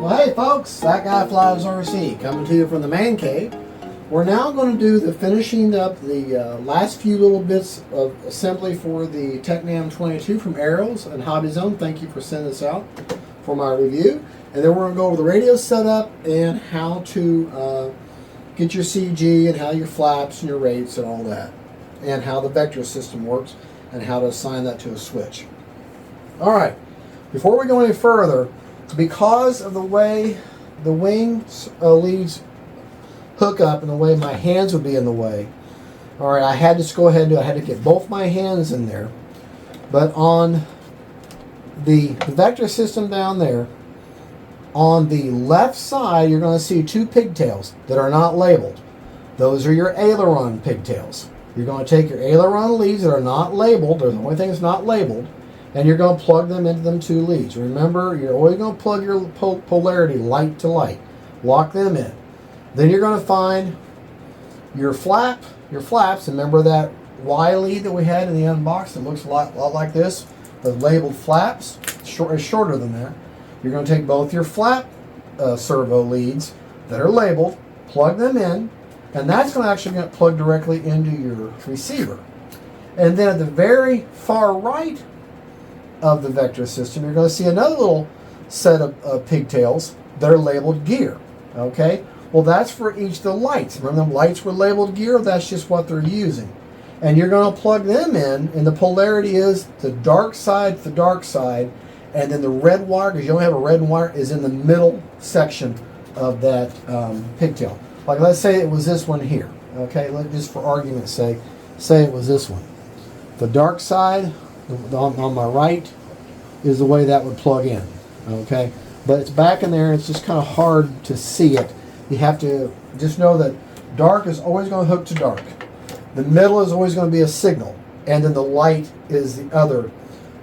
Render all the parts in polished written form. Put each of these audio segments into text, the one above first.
Well, hey folks, That Guy Flies RC coming to you from the man cave. We're now going to do the finishing up the last few little bits of assembly for the Tecnam 22 from ARROS and Hobby Zone. Thank you for sending this out for my review. And then we're going to go over the radio setup and how to get your CG and how your flaps and your rates and all that. And how the vector system works and how to assign that to a switch. Alright, before we go any further, because of the way the wings leads hook up and the way my hands would be in the way, alright, I had to go ahead and do it. I had to get both my hands in there. But on the vector system down there, on the left side, you're going to see two pigtails that are not labeled. Those are your aileron pigtails. You're going to take your aileron leads that are not labeled, they're the only thing that's not labeled, and you're going to plug them into them two leads. Remember, you're always going to plug your polarity light to light. Lock them in. Then you're going to find your flaps. Remember that Y lead that we had in the unbox that looks a lot like this? The labeled flaps, shorter than that. You're going to take both your flap servo leads that are labeled, plug them in, and that's going to actually get plugged directly into your receiver. And then at the very far right of the vector system, you're going to see another little set of pigtails that are labeled gear. Okay? Well, that's for each of the lights. Remember, the lights were labeled gear? That's just what they're using. And you're going to plug them in, and the polarity is the dark side to the dark side, and then the red wire, because you only have a red wire, is in the middle section of that pigtail. Like, let's say it was this one here. Okay? Just for argument's sake, say it was this one. The dark side on my right is the way that would plug in. Okay? But it's back in there. It's just kind of hard to see it. You have to just know that dark is always going to hook to dark. The middle is always going to be a signal, and then the light is the other.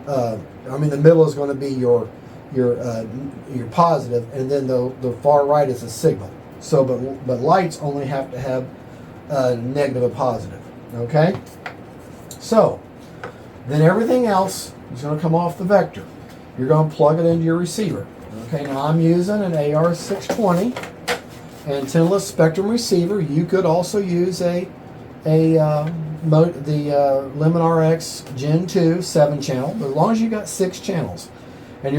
The middle is going to be your positive, and then the far right is a signal. So, but lights only have to have a negative and positive. Okay. So, then everything else is going to come off the vector. You're going to plug it into your receiver. Okay. Now I'm using an AR620 antennaless spectrum receiver. You could also use the Lemon RX Gen 2 7-channel, but as long as you got 6 channels, and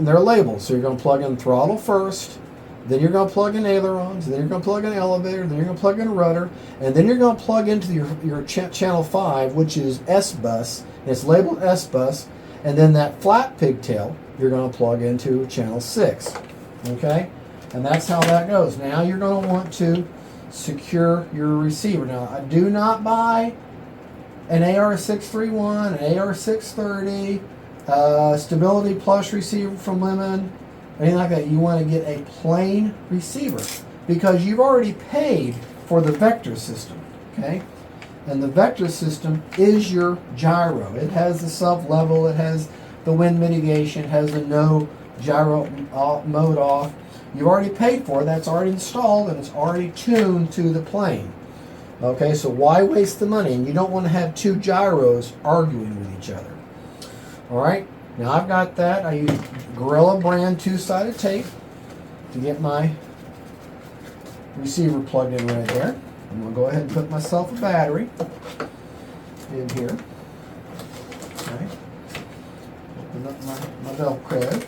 they're labeled, so you're going to plug in throttle first, then you're going to plug in ailerons, then you're going to plug in elevator, then you're going to plug in rudder, and then you're going to plug into your channel 5, which is S bus, and it's labeled S bus, and then that flat pigtail you're going to plug into channel 6. Okay, and that's how that goes. Now you're going to want to secure your receiver. Now, I do not buy an AR631, an AR630, Stability Plus receiver from Lemon, anything like that. You want to get a plain receiver because you've already paid for the vector system, okay? And the vector system is your gyro. It has the self-level, it has the wind mitigation, it has the no gyro mode off. You've already paid for it, that's already installed, and it's already tuned to the plane. Okay, so why waste the money? And you don't want to have two gyros arguing with each other. Alright, now I've got that. I use Gorilla brand 2-sided tape to get my receiver plugged in right there. I'm going to go ahead and put myself a battery in here. Okay, open up my Velcro.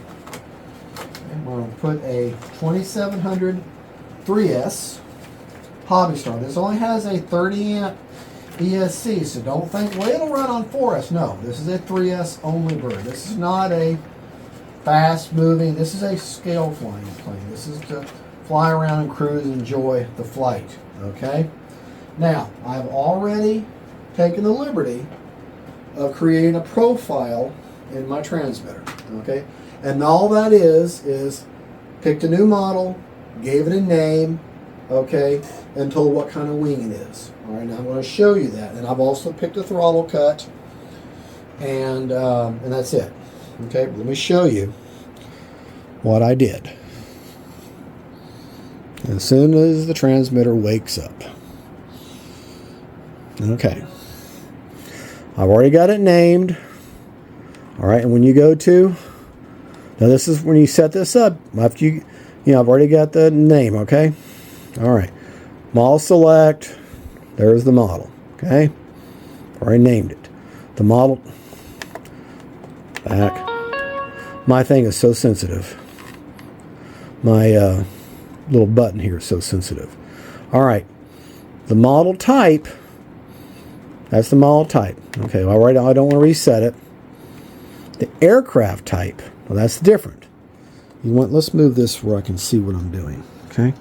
I'm going to put a 2700 3S Hobby Star. This only has a 30 amp ESC, so don't think, well, it'll run on 4S. No, this is a 3S only bird. This is not a fast moving, this is a scale flying plane. This is to fly around and cruise and enjoy the flight. Okay? Now, I've already taken the liberty of creating a profile in my transmitter. Okay? And all that is picked a new model, gave it a name, okay, and told what kind of wing it is. All right, now I'm going to show you that. And I've also picked a throttle cut, and that's it. Okay, let me show you what I did. As soon as the transmitter wakes up. Okay. I've already got it named. All right, and when you go to, now this is when you set this up, after you You know, I've already got the name, okay? All right. Model select. There's the model, okay? Already named it. The model. Back. My thing is so sensitive. My little button here is so sensitive. All right. The model type. That's the model type. Okay, well, right now I don't want to reset it. The aircraft type. Well, that's different. You want, let's move this where I can see what I'm doing. Okay.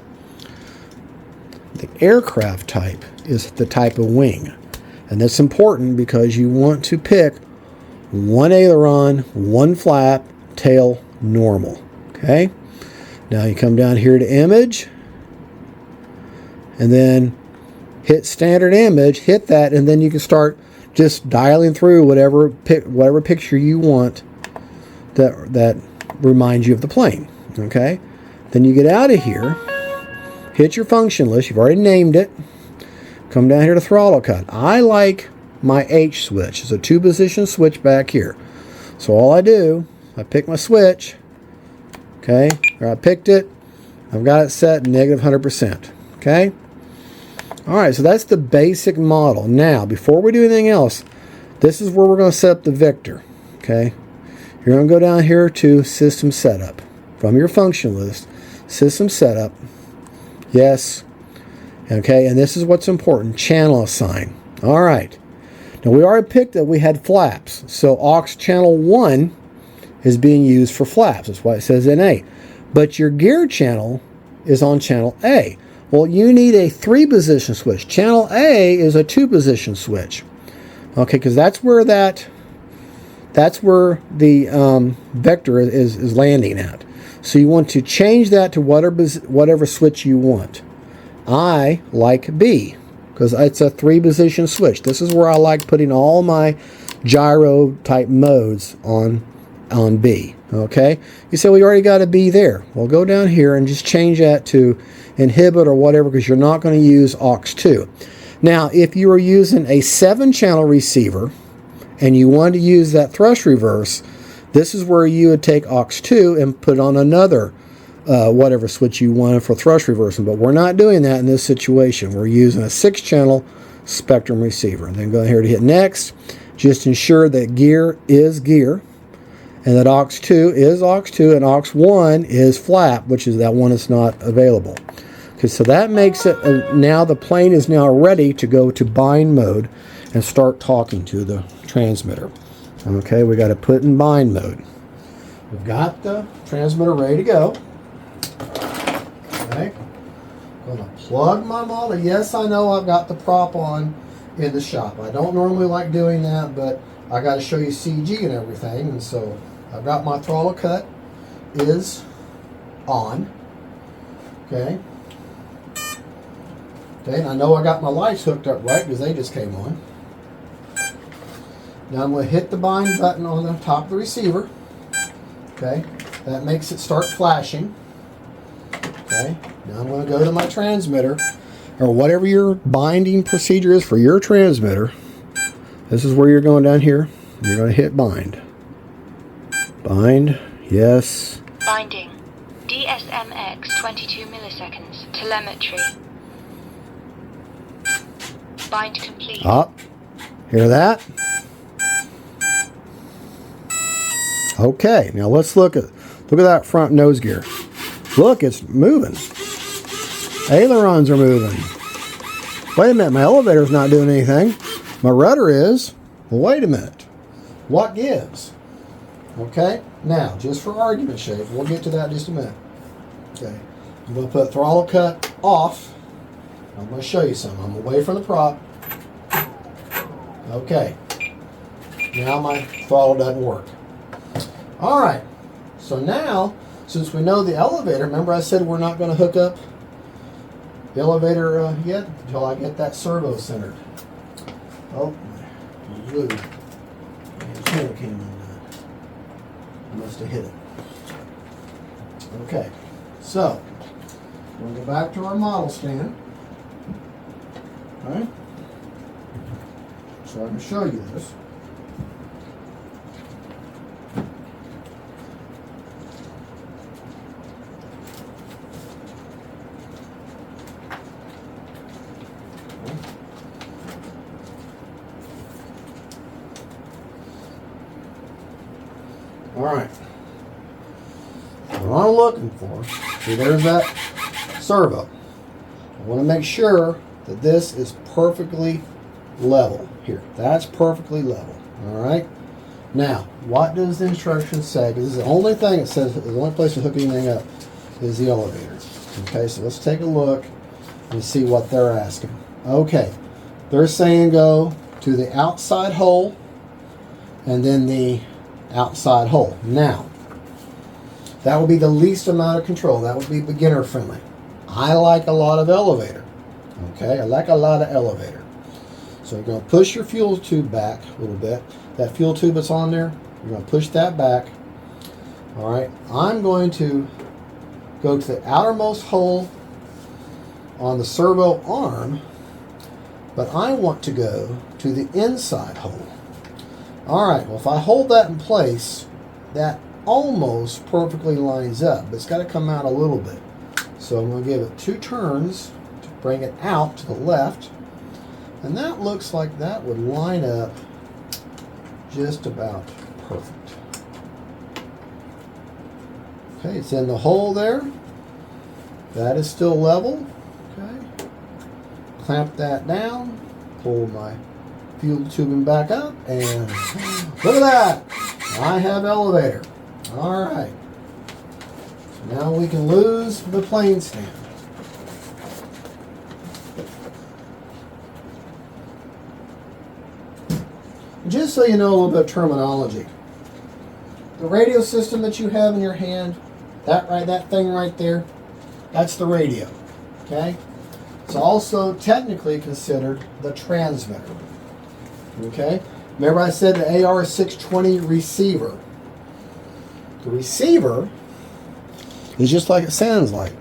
The aircraft type is the type of wing. And that's important because you want to pick one aileron, one flap, tail normal. Okay. Now you come down here to image. And then hit standard image, hit that, and then you can start just dialing through whatever picture you want that reminds you of the plane. Okay? Then you get out of here, hit your function list, you've already named it, come down here to throttle cut. I like my H switch. It's a 2-position switch back here. So all I do, I pick my switch, okay, or I picked it, I've got it set negative 100%. Okay? Alright, so that's the basic model. Now, before we do anything else, this is where we're going to set up the vector. Okay? You're going to go down here to System Setup. From your function list, System Setup. Yes. Okay, and this is what's important. Channel Assign. Alright. Now, we already picked that we had flaps. So, aux channel 1 is being used for flaps. That's why it says NA. But your gear channel is on channel A. Well, you need a 3-position switch. Channel A is a 2-position switch. Okay, because that's where the vector is landing at. So you want to change that to whatever switch you want. I like B because it's a 3-position switch. This is where I like putting all my gyro type modes on B. Okay, you say, well, you already got a B there. Well, go down here and just change that to inhibit or whatever, because you're not going to use aux2. Now, if you are using a 7-channel receiver and you want to use that thrust reverse, this is where you would take aux2 and put on another whatever switch you wanted for thrust reversing. But we're not doing that in this situation. We're using a 6-channel spectrum receiver. And then go here to hit next. Just ensure that gear is gear, and that aux2 is aux2, and aux1 is flap, which is that one that's not available. Okay, so that makes it, now the plane is now ready to go to bind mode and start talking to the transmitter. Okay, we got to put in bind mode. We've got the transmitter ready to go. Okay, I'm going to plug my model. Yes, I know I've got the prop on in the shop. I don't normally like doing that, but I got to show you CG and everything, and so I've got my throttle cut is on. Okay. Okay, and I know I got my lights hooked up right because they just came on. Now I'm going to hit the bind button on the top of the receiver. Okay, that makes it start flashing. Okay, now I'm going to go to my transmitter, or whatever your binding procedure is for your transmitter. This is where you're going down here. You're going to hit bind. Bind, yes. Binding. DSMX 22 milliseconds. Telemetry. Bind complete. Up. Hear that? Okay, now let's look at that front nose gear. Look, it's moving. Ailerons are moving. Wait a minute, my elevator's not doing anything. My rudder is. Well, wait a minute. What gives? Okay, now, just for argument's sake, we'll get to that in just a minute. Okay, I'm going to put throttle cut off. I'm going to show you something. I'm away from the prop. Okay, now my throttle doesn't work. All right, so now, since we know the elevator, remember I said we're not going to hook up the elevator yet until I get that servo centered. Oh, my blue. The channel came undone. I must have hit it. Okay, so we'll go back to our model stand. All right, so I can show you this. All right. What I'm looking for, see, there's that servo. I want to make sure that this is perfectly level here. That's perfectly level. All right. Now, what does the instructions say? Because this is the only thing it says, the only place to hook anything up is the elevator. Okay, so let's take a look and see what they're asking. Okay, they're saying go to the outside hole and then the outside hole. Now, that would be the least amount of control. That would be beginner friendly. I like a lot of elevator. Okay, I like a lot of elevator. So you're going to push your fuel tube back a little bit. That fuel tube that's on there, you're going to push that back. All right, I'm going to go to the outermost hole on the servo arm, but I want to go to the inside hole. All right, well, if I hold that in place, that almost perfectly lines up, but it's got to come out a little bit. So I'm going to give it 2 turns to bring it out to the left, and that looks like that would line up just about perfect. Okay, it's in the hole there. That is still level. Okay. Clamp that down. Pull my fuel tubing back up, and look at that! I have elevator. All right. So now we can lose the plane stand. Just so you know a little bit of terminology. The radio system that you have in your hand, that thing right there, that's the radio. Okay? It's also technically considered the transmitter. Okay? Remember I said the AR620 receiver. The receiver is just like it sounds like.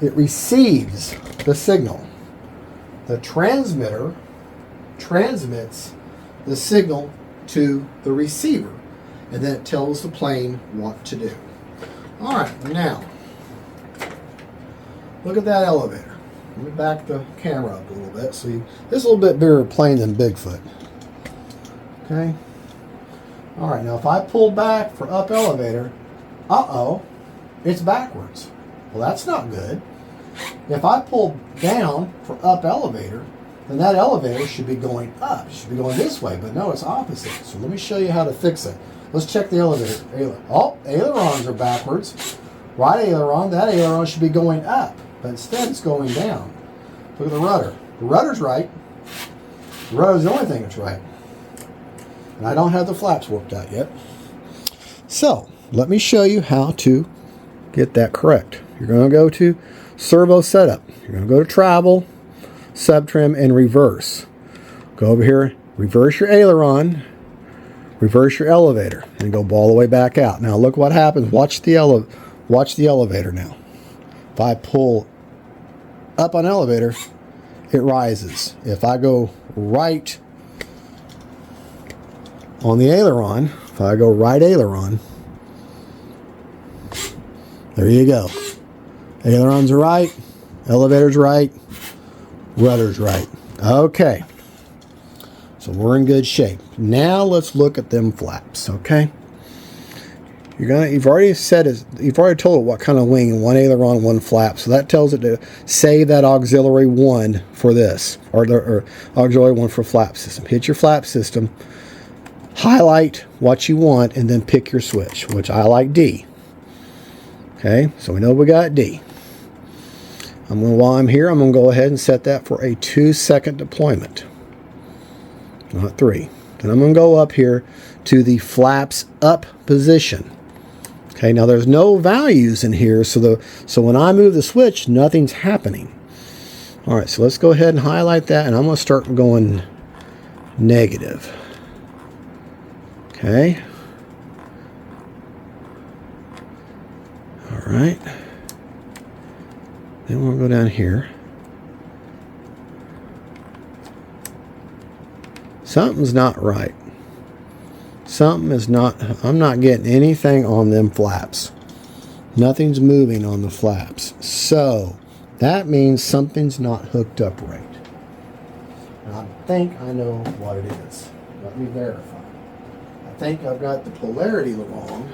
It receives the signal. The transmitter transmits the signal to the receiver, and then it tells the plane what to do. All right, now look at that elevator. Let me back the camera up a little bit. See, this is a little bit bigger plane than Bigfoot. Okay. All right, now if I pull back for up elevator, it's backwards. Well, that's not good. If I pull down for up elevator, then that elevator should be going up. It should be going this way, but no, it's opposite. So let me show you how to fix it. Let's check the elevator. Oh, ailerons are backwards. Right aileron, that aileron should be going up, but instead it's going down. Look at the rudder. The rudder's right. The rudder's the only thing that's right. And I don't have the flaps worked out yet. So, let me show you how to get that correct. You're going to go to servo setup. You're going to go to travel, subtrim, and reverse. Go over here, reverse your aileron, reverse your elevator, and go all the way back out. Now look what happens. Watch the elevator now. If I pull up on elevator, it rises. If I go right on the aileron, if I go right aileron, there you go. Ailerons are right, elevator's right, rudder's right. Okay, so we're in good shape. Now let's look at them flaps. Okay, you've already told it what kind of wing, one aileron, one flap. So that tells it to save that auxiliary 1 for this, or auxiliary 1 for flap system. Hit your flap system, highlight what you want, and then pick your switch, which I like D. Okay, so we know we got D. While I'm here, I'm going to go ahead and set that for a 2-second deployment, not 3. Then I'm going to go up here to the flaps up position. Okay, now there's no values in here, so when I move the switch, nothing's happening. All right, so let's go ahead and highlight that, and I'm going to start going negative. Okay. All right. Then we'll go down here. Something's not right. Something is not, I'm not getting anything on them flaps. Nothing's moving on the flaps. So that means something's not hooked up right. And I think I know what it is. Let me verify. I think I've got the polarity wrong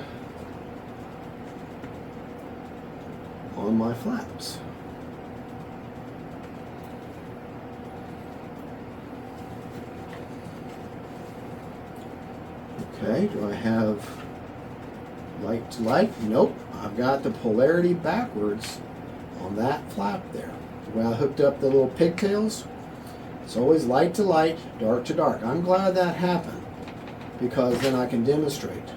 on my flaps. Okay, do I have light to light? Nope, I've got the polarity backwards on that flap there. The way I hooked up the little pigtails, it's always light to light, dark to dark. I'm glad that happened, because then I can demonstrate.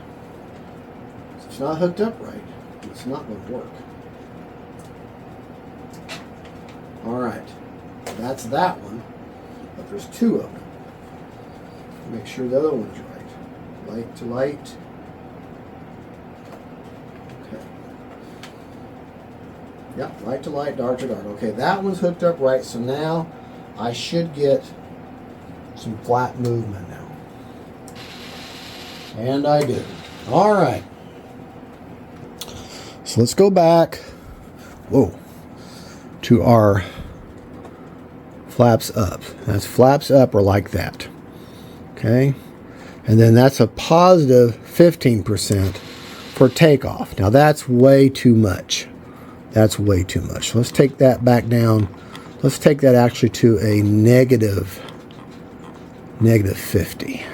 If it's not hooked up right, it's not going to work. Alright, that's that one, but there's two of them. Make sure the other one's right. Light to light. Okay. Yep, light to light, dark to dark. Okay, that one's hooked up right, so now I should get some flat movement now. And I do. Alright. So let's go back, to our flaps up. That's flaps up or like that. Okay. And then that's a positive 15% for takeoff. Now that's way too much. That's way too much. So let's take that back down. Let's take that actually to a negative 50.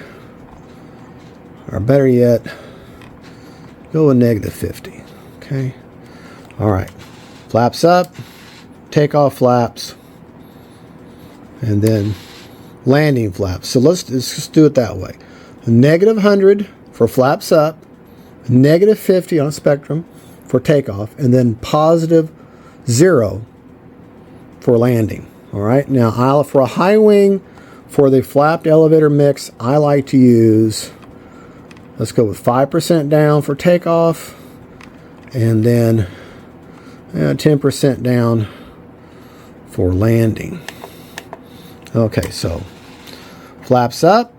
Or better yet, go with negative 50. Okay. All right. Flaps up, takeoff flaps, and then landing flaps. So let's just do it that way. Negative 100 for flaps up, negative 50 on a spectrum for takeoff, and then positive 0 for landing. All right. Now, for a high wing, for the flapped elevator mix, I like to use, let's go with 5% down for takeoff, and then 10% down for landing. Okay, so flaps up,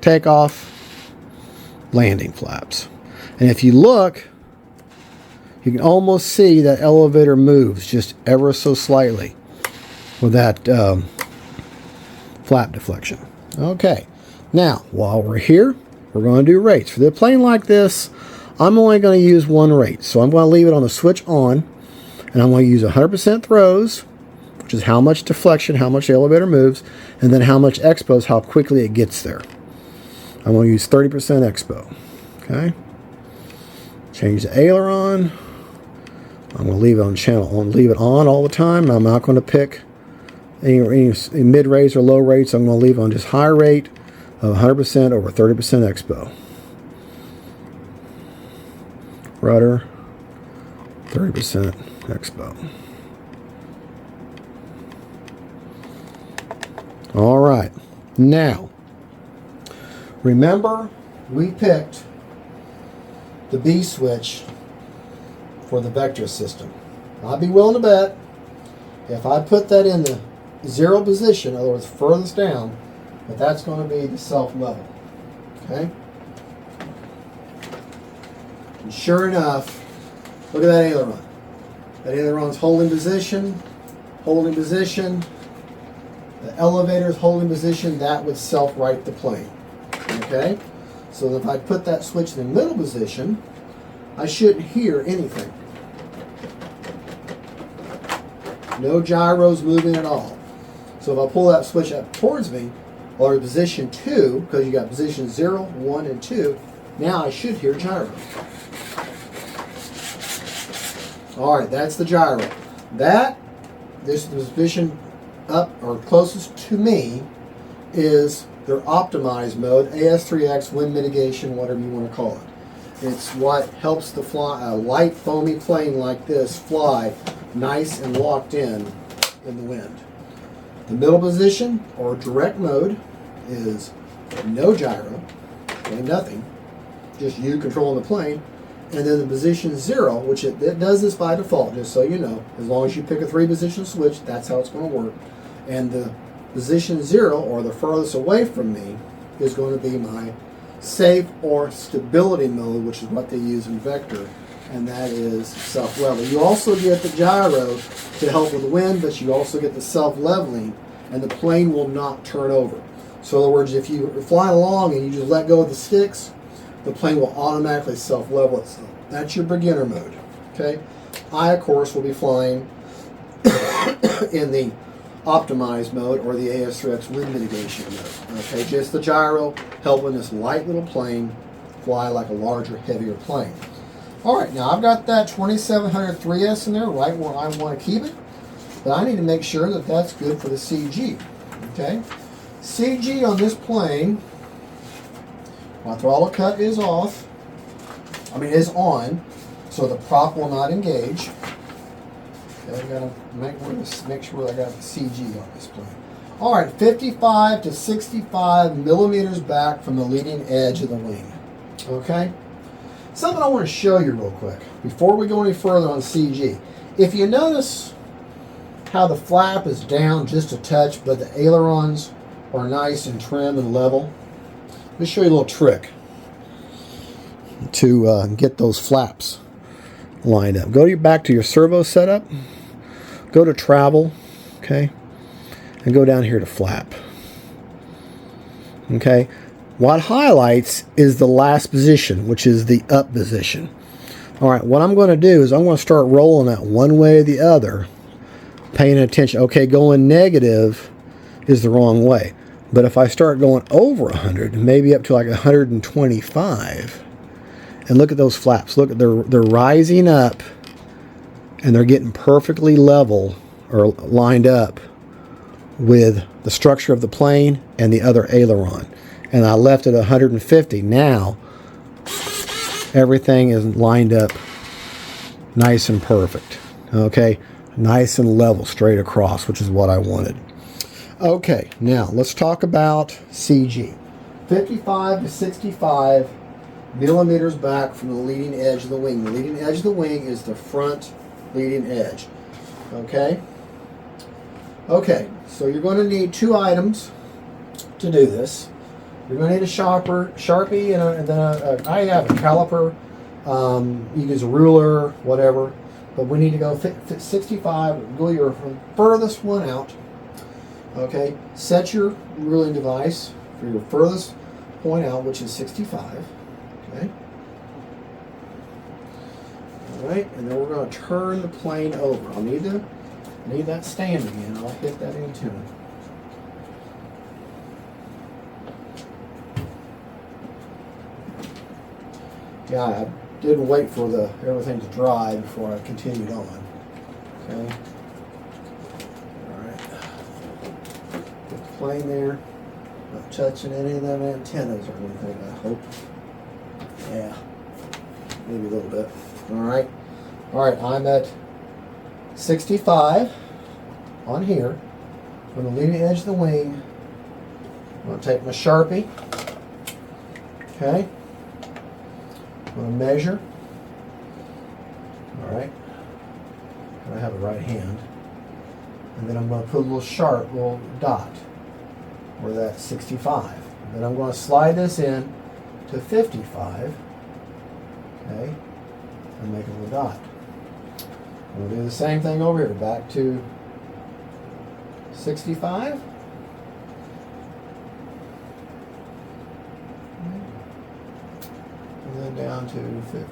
takeoff, landing flaps. And if you look, you can almost see that elevator moves just ever so slightly with that flap deflection. Okay, now while we're here, we're going to do rates. For the plane like this, I'm only going to use one rate. So I'm going to leave it on the switch on, and I'm going to use 100% throws, which is how much deflection, how much the elevator moves, and then how much expo is how quickly it gets there. I'm going to use 30% expo. Okay. Change the aileron. I'm going to leave it on channel. I'm going to leave it on all the time. I'm not going to pick any mid rates or low rates. I'm going to leave it on just high rate of 100% over 30% expo. Rudder, 30% expo. All right. Now, remember we picked the B switch for the vector system. I'd be willing to bet if I put that in the 0 position, in other words, furthest down, that that's going to be the self-level. Okay? And sure enough, look at that aileron. That aileron's holding position, holding position. The elevator's holding position. That would self-right the plane. Okay? So if I put that switch in the middle position, I shouldn't hear anything. No gyros moving at all. So if I pull that switch up towards me, or position 2, because you got position 0, 1, and 2, now I should hear gyro. Alright, that's the gyro. This position up or closest to me is their optimized mode, AS3X, wind mitigation, whatever you want to call it. It's what helps the a light foamy plane like this fly nice and locked in the wind. The middle position, or direct mode, is no gyro, and nothing, just you controlling the plane. And then the position 0, which it does this by default, just so you know, as long as you pick a 3-position switch, that's how it's going to work. And the position 0, or the furthest away from me, is going to be my safe or stability mode, which is what they use in vector, and that is self-level. You also get the gyro to help with wind, but you also get the self-leveling, and the plane will not turn over. So in other words, if you're flying along and you just let go of the sticks, the plane will automatically self-level itself. That's your beginner mode. Okay. I, of course, will be flying in the optimized mode or the AS3X wind mitigation mode. Okay, just the gyro helping this light little plane fly like a larger, heavier plane. All right, now I've got that 2700 3S in there right where I want to keep it, but I need to make sure that that's good for the CG. Okay, CG on this plane, my throttle cut is off. Is on, so the prop will not engage. Okay, I gotta make sure I got the CG on this plane. All right, 55 to 65 millimeters back from the leading edge of the wing. Okay, something I want to show you real quick before we go any further on CG. If you notice how the flap is down just a touch, but the ailerons are nice and trim and level, let me show you a little trick to get those flaps lined up. Go back to your servo setup, go to travel, okay, and go down here to flap. Okay, what highlights is the last position, which is the up position. All right, what I'm going to do is I'm going to start rolling that one way or the other, paying attention. Okay, going negative is the wrong way. But if I start going over 100, maybe up to like 125, and look at those flaps. Look, they're rising up, and they're getting perfectly level or lined up with the structure of the plane and the other aileron. And I left it at 150. Now, everything is lined up nice and perfect. Okay, nice and level straight across, which is what I wanted. Okay, now let's talk about CG. 55 to 65 millimeters back from the leading edge of the wing. The leading edge of the wing is the front leading edge. Okay? Okay, so you're going to need two items to do this. You're going to need a Sharpie, and then I have a caliper. You can use a ruler, whatever. But we need to go 65, go your furthest one out. Okay, set your ruling device for your furthest point out, which is 65. Okay. All right, and then we're going to turn the plane over. I'll need that stand again. I'll hit that into it. Yeah, I didn't wait for everything to dry before I continued on. Okay. Plane there, not touching any of them antennas or anything, I hope. Yeah, maybe a little bit. All right, I'm at 65 on here from the leading edge of the wing. I'm going to take my Sharpie. Okay, I'm going to measure. All right, and I have a right hand, and then I'm going to put a little dot. We're at 65. Then I'm going to slide this in to 55. Okay, and make a little dot. I'm going to do the same thing over here. Back to 65. And then down to 55.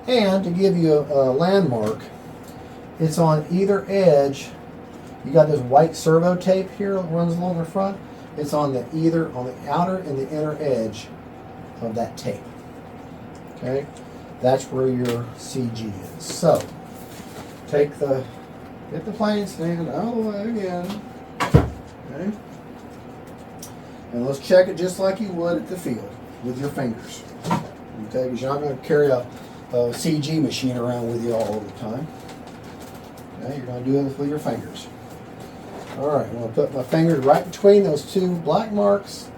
And to give you a landmark, it's on either edge. You got this white servo tape here that runs along the front. It's on the outer and the inner edge of that tape. Okay, that's where your CG is. So, get the plane stand out of the way again. Okay, and let's check it just like you would at the field with your fingers. Okay, because you're not going to carry a CG machine around with you all the time. Okay, you're going to do it with your fingers. All right, I'm going to put my fingers right between those two black marks,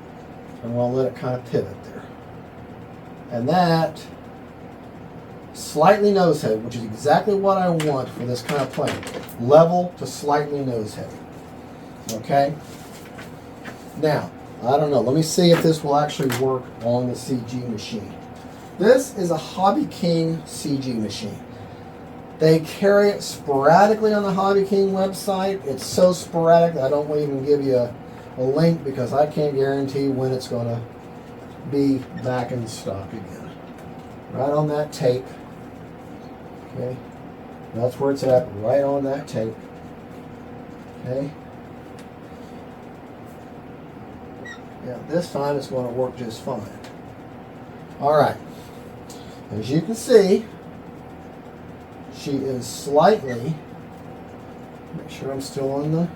and I'm going to let it kind of pivot there. And that slightly nose heavy, which is exactly what I want for this kind of plane. Level to slightly nose heavy. Okay? Now, I don't know. Let me see if this will actually work on the CG machine. This is a Hobby King CG machine. They carry it sporadically on the Hobby King website. It's so sporadic that I don't want to even give you a link because I can't guarantee when it's going to be back in stock again. Right on that tape. Okay. That's where it's at, right on that tape. Okay. Yeah, this time it's going to work just fine. Alright. As you can see, she is slightly, make sure I'm still on the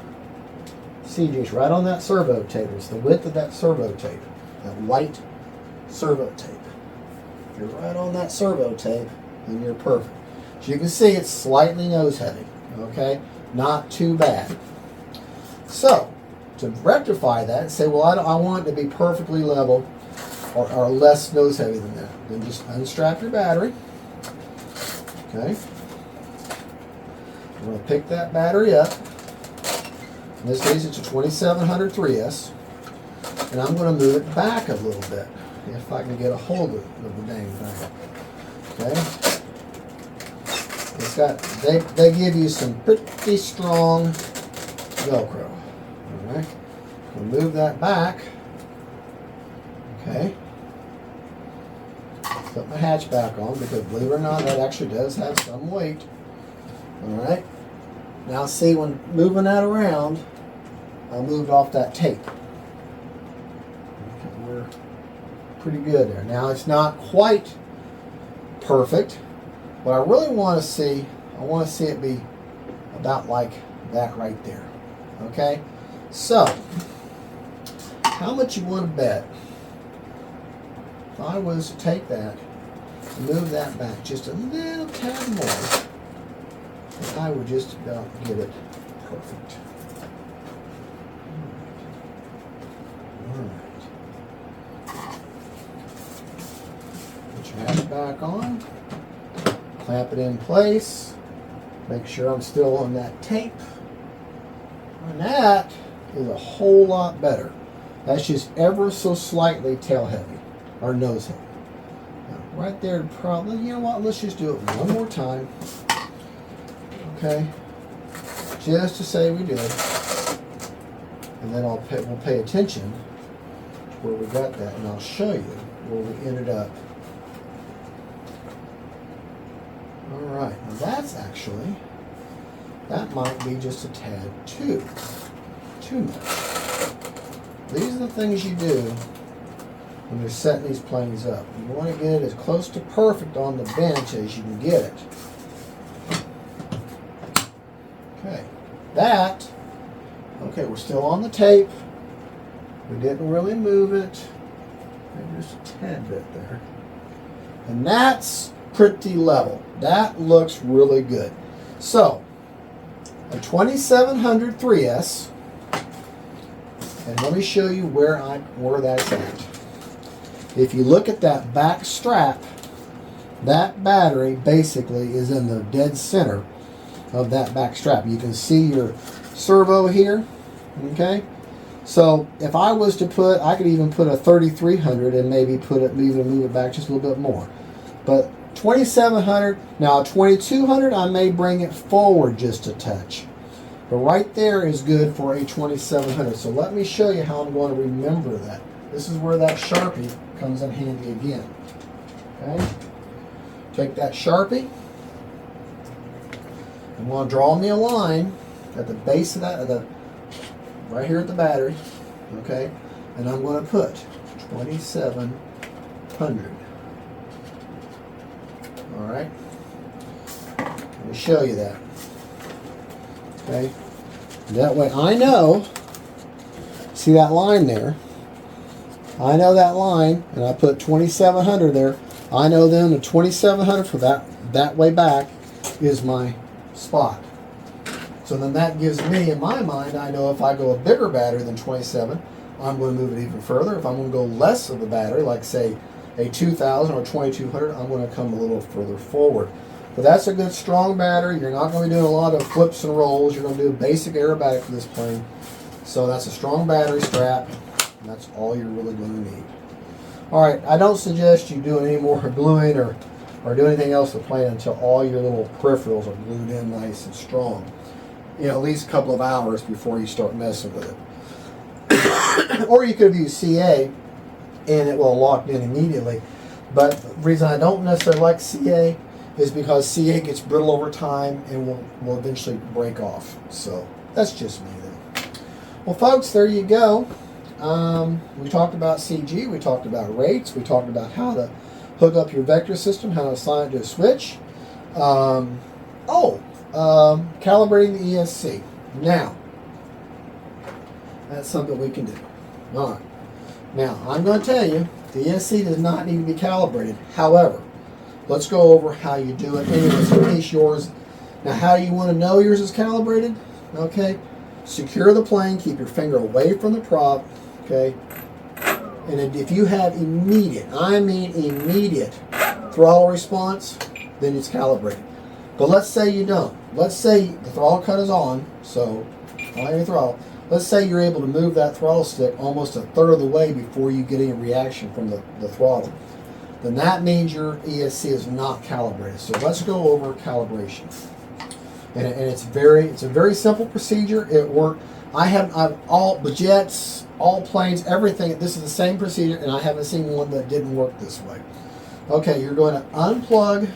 CG, it's right on that servo tape. It's the width of that servo tape, that white servo tape. If you're right on that servo tape, then you're perfect. As you can see, it's slightly nose heavy, okay? Not too bad. So, to rectify that, say, well, I want it to be perfectly level or less nose heavy than that. Then just unstrap your battery, okay? I'm going to pick that battery up. In this case, it's a 2700 3S. And I'm going to move it back a little bit, if I can get a hold of the dang thing. Okay? It's got, they give you some pretty strong Velcro. Alright? We'll move that back. Okay? Put my hatch back on because believe it or not, that actually does have some weight. Alright? Now see, when moving that around, I moved off that tape. Okay, we're pretty good there. Now it's not quite perfect, but I really want to see, I want to see it be about like that right there. Okay? So, how much you want to bet if I was to take that and move that back just a little tad more, I would just about get it perfect. Alright. Put your hatch back on. Clamp it in place. Make sure I'm still on that tape. And that is a whole lot better. That's just ever so slightly tail heavy, or nose heavy. Now, right there, probably, you know what, let's just do it one more time. Okay, just to say we did, and then we'll pay attention to where we got that, and I'll show you where we ended up. All right, now that's actually, that might be just a tad too much. These are the things you do when you're setting these planes up. You want to get it as close to perfect on the bench as you can get it. Okay, that, okay, we're still on the tape. We didn't really move it. Maybe just a tad bit there. And that's pretty level. That looks really good. So, a 2700 3S, and let me show you where that's at. If you look at that back strap, that battery basically is in the dead center of that back strap. You can see your servo here, okay? So if I was to put, I could even put a 3300 and maybe move it back just a little bit more. But 2700, now 2200 I may bring it forward just a touch. But right there is good for a 2700. So let me show you how I'm going to remember that. This is where that Sharpie comes in handy again. Okay? Take that Sharpie. I'm going to draw me a line at the base of that, right here at the battery. Okay? And I'm going to put 2700. Alright? Let me show you that. Okay? That way I know, see that line there? I know that line, and I put 2700 there. I know then the 2700 for that way back is my spot. So then that gives me, in my mind, I know if I go a bigger battery than 27, I'm going to move it even further. If I'm going to go less of the battery, like say a 2000 or 2200, I'm going to come a little further forward. But that's a good strong battery. You're not going to be doing a lot of flips and rolls. You're going to do a basic aerobatic for this plane. So that's a strong battery strap. And that's all you're really going to need. Alright, I don't suggest you doing any more gluing or or do anything else to the plane until all your little peripherals are glued in nice and strong. You know, at least a couple of hours before you start messing with it. Or you could have used CA and it will lock in immediately. But the reason I don't necessarily like CA is because CA gets brittle over time and will eventually break off. So that's just me then. Well, folks, there you go. We talked about CG, we talked about rates, we talked about how to hook up your vector system, how to assign it to a switch. Calibrating the ESC. Now, that's something we can do. All right. Now, I'm going to tell you, the ESC does not need to be calibrated. However, let's go over how you do it anyways, in case yours. Now, how do you want to know yours is calibrated? Okay. Secure the plane, keep your finger away from the prop, okay? And if you have immediate, I mean immediate throttle response, then it's calibrated. But let's say you don't. Let's say the throttle cut is on, so on your throttle. Let's say you're able to move that throttle stick almost a third of the way before you get any reaction from the throttle. Then that means your ESC is not calibrated. So let's go over calibration. And it's a very simple procedure. It worked. I've all the jets, all planes, everything. This is the same procedure, and I haven't seen one that didn't work this way. Okay, you're going to unplug.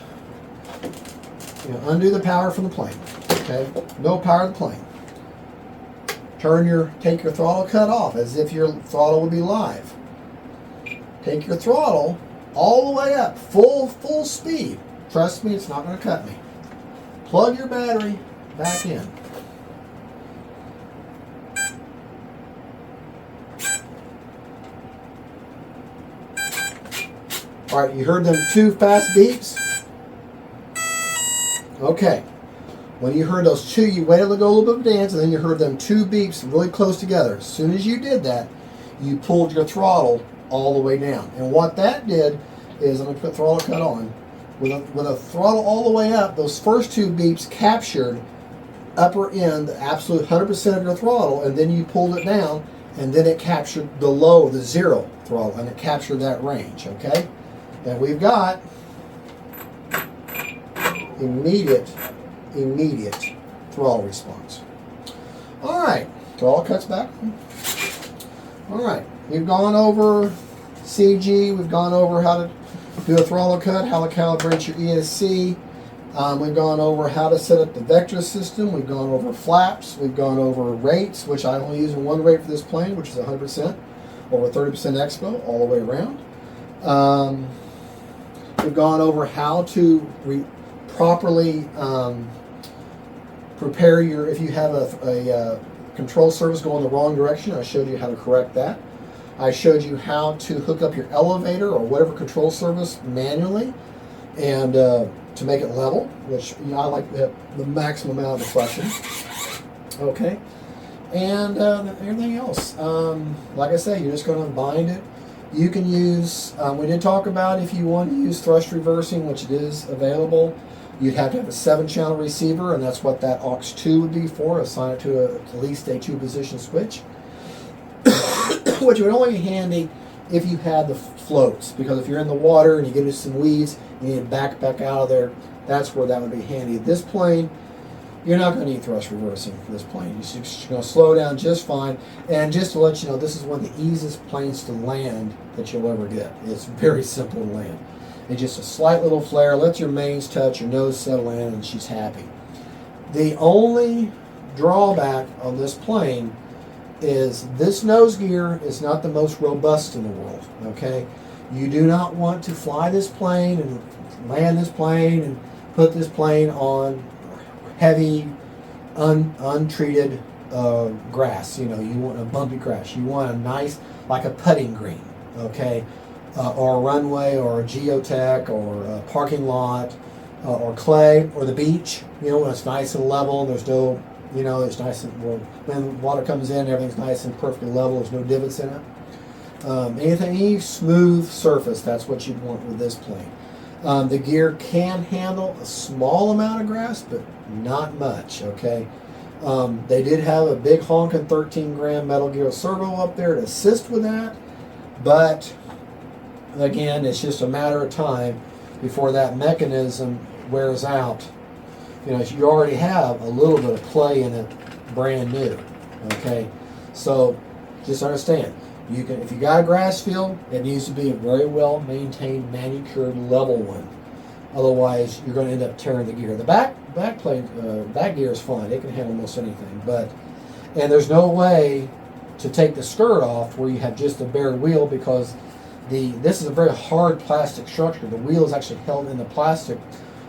Undo the power from the plane. Okay, no power of the plane. Take your throttle cut off as if your throttle would be live. Take your throttle all the way up, full speed. Trust me, it's not going to cut me. Plug your battery back in. All right, you heard them 2 fast beeps? Okay. When you heard those 2, you waited to go a little bit of a dance, and then you heard them 2 beeps really close together. As soon as you did that, you pulled your throttle all the way down. And what that did is, I'm going to put throttle cut on. With a throttle all the way up, those first 2 beeps captured upper end, the absolute 100% of your throttle, and then you pulled it down, and then it captured the low, the 0 throttle, and it captured that range, okay? And we've got immediate throttle response. All right, throttle cuts back. All right, we've gone over CG, we've gone over how to do a throttle cut, how to calibrate your ESC. We've gone over how to set up the vector system. We've gone over flaps. We've gone over rates, which I only use in one rate for this plane, which is 100%, over 30% expo, all the way around. We've gone over how to properly prepare if you have a control service going the wrong direction. I showed you how to correct that. I showed you how to hook up your elevator or whatever control service manually and to make it level, which I like the maximum amount of deflection. Okay. And everything else. Like I say, you're just going to bind it. You can use, we did talk about if you want to use thrust reversing, which it is available, you'd have to have a 7-channel receiver, and that's what that aux 2 would be for, assign it to at least a 2-position switch. Which would only be handy if you had the floats, because if you're in the water and you get into some weeds, you need to back out of there, that's where that would be handy. This plane, you're not going to need thrust reversing for this plane. You're just going to slow down just fine. And just to let you know, this is one of the easiest planes to land that you'll ever get. It's very simple to land. It's just a slight little flare, let your mains touch, your nose settle in, and she's happy. The only drawback on this plane is this nose gear is not the most robust in the world, okay? You do not want to fly this plane and land this plane and put this plane on heavy, untreated grass. You want a bumpy grass. You want a nice, like a putting green, okay? Or a runway, or a geotech, or a parking lot, or clay, or the beach. When it's nice and level, there's no, it's nice and, when water comes in, everything's nice and perfectly level, there's no divots in it. Any smooth surface, that's what you'd want with this plane. The gear can handle a small amount of grass, but not much, okay? They did have a big honking 13-gram Metal Gear servo up there to assist with that, but again, it's just a matter of time before that mechanism wears out. You know, you already have a little bit of clay in it, brand new. Okay, so just understand, you can, if you got a grass field, it needs to be a very well maintained, manicured, level one. Otherwise, you're going to end up tearing the gear. The back gear is fine; it can handle almost anything. And there's no way to take the skirt off where you have just a bare wheel, because this is a very hard plastic structure. The wheel is actually held in the plastic.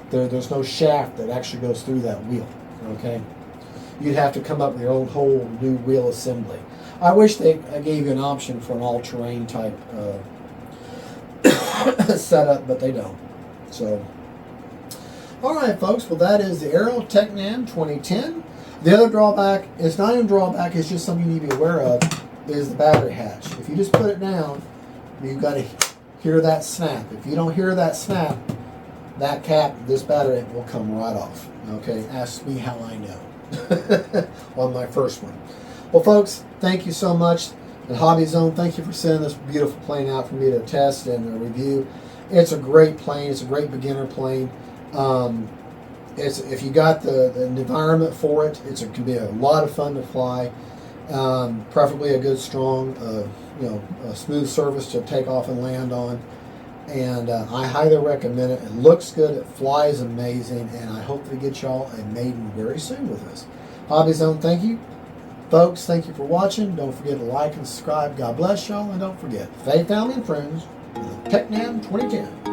There's no shaft that actually goes through that wheel. Okay, you'd have to come up with your own whole new wheel assembly. I wish I gave you an option for an all-terrain type setup, but they don't. So, all right, folks. Well, that is the ARROS Tecnam 2010. The other drawback, it's not even a drawback, it's just something you need to be aware of, is the battery hatch. If you just put it down, you've got to hear that snap. If you don't hear that snap, that cap, this battery will come right off. Okay, ask me how I know on my first one. Well, folks, thank you so much. And Hobby Zone, thank you for sending this beautiful plane out for me to test and review. It's a great plane. It's a great beginner plane. If you got the environment for it, it can be a lot of fun to fly. Preferably a good, strong, a smooth surface to take off and land on. And I highly recommend it. It looks good. It flies amazing. And I hope to get y'all a maiden very soon with this. Hobby Zone, thank you. Folks, thank you for watching. Don't forget to like and subscribe. God bless y'all. And don't forget, faith, family, and friends, with the Tecnam 2010.